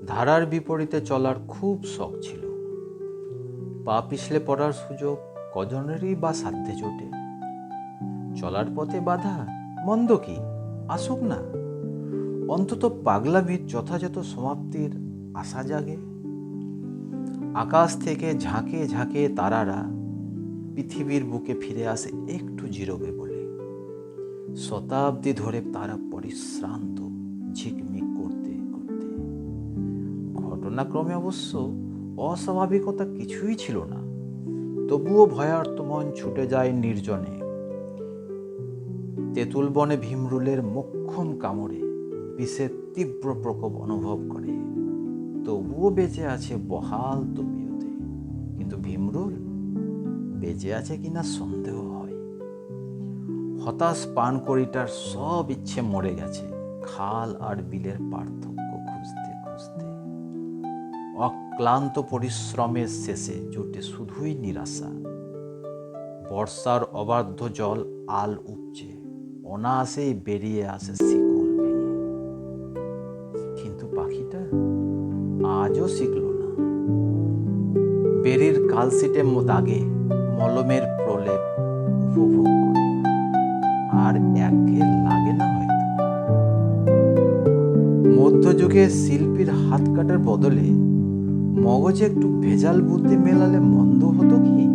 ধারার বিপরীতে চলার খুব শখ ছিল। পা পিছলে পড়ার সুযোগ কজনেরই বা সাধ্যে জোটে। চলার পথে বাধা, মন্দ কি, আসুক না, অন্তত পাগলামির যথাযথ সমাপ্তির আশা জাগে। আকাশ থেকে ঝাঁকে ঝাঁকে তারারা পৃথিবীর বুকে ফিরে আসে একটু জিরোবে বলে। শতাব্দী ধরে তারা পরিশ্রান্ত, ঝিকমিক করতে করতে। ঘটনাক্রমে অবশ্য অস্বাভাবিকতা কিছুই ছিল না, তবুও ভয়ার্ত মন ছুটে যায় নির্জনে। তেঁতুল বনে ভীমরুলের মোক্ষম কামড়ে বিষের তীব্র প্রকোপ অনুভব করে, তবুও বেঁচে আছে বহাল তবিয়তে। কিন্তু ভীমরুল বেঁচে আছে কিনা সন্দেহ হয়। হতাশ পানকড়িটার সব ইচ্ছে মরে গেছে খাল আর বিলের পার্থক্য খুঁজতে খুঁজতে। অক্লান্ত পরিশ্রমের শেষে জোটে শুধুই নিরাশা। বর্ষার অবাধ্য জল আল উপচে অনায়াসেই বেরিয়ে আসে শিকল ভেঙে। কিন্তু পাখিটা আজও শিখল না। বেরির কালশিটে দাগে মলমের প্রলেপ উপভোগ করে। আর একে লাগে না হয়তো। মধ্যযুগে শিল্পীর হাত কাটার বদলে মগজে একটু ভেজাল বুদ্ধি মেলালে মন্দ হতো কি?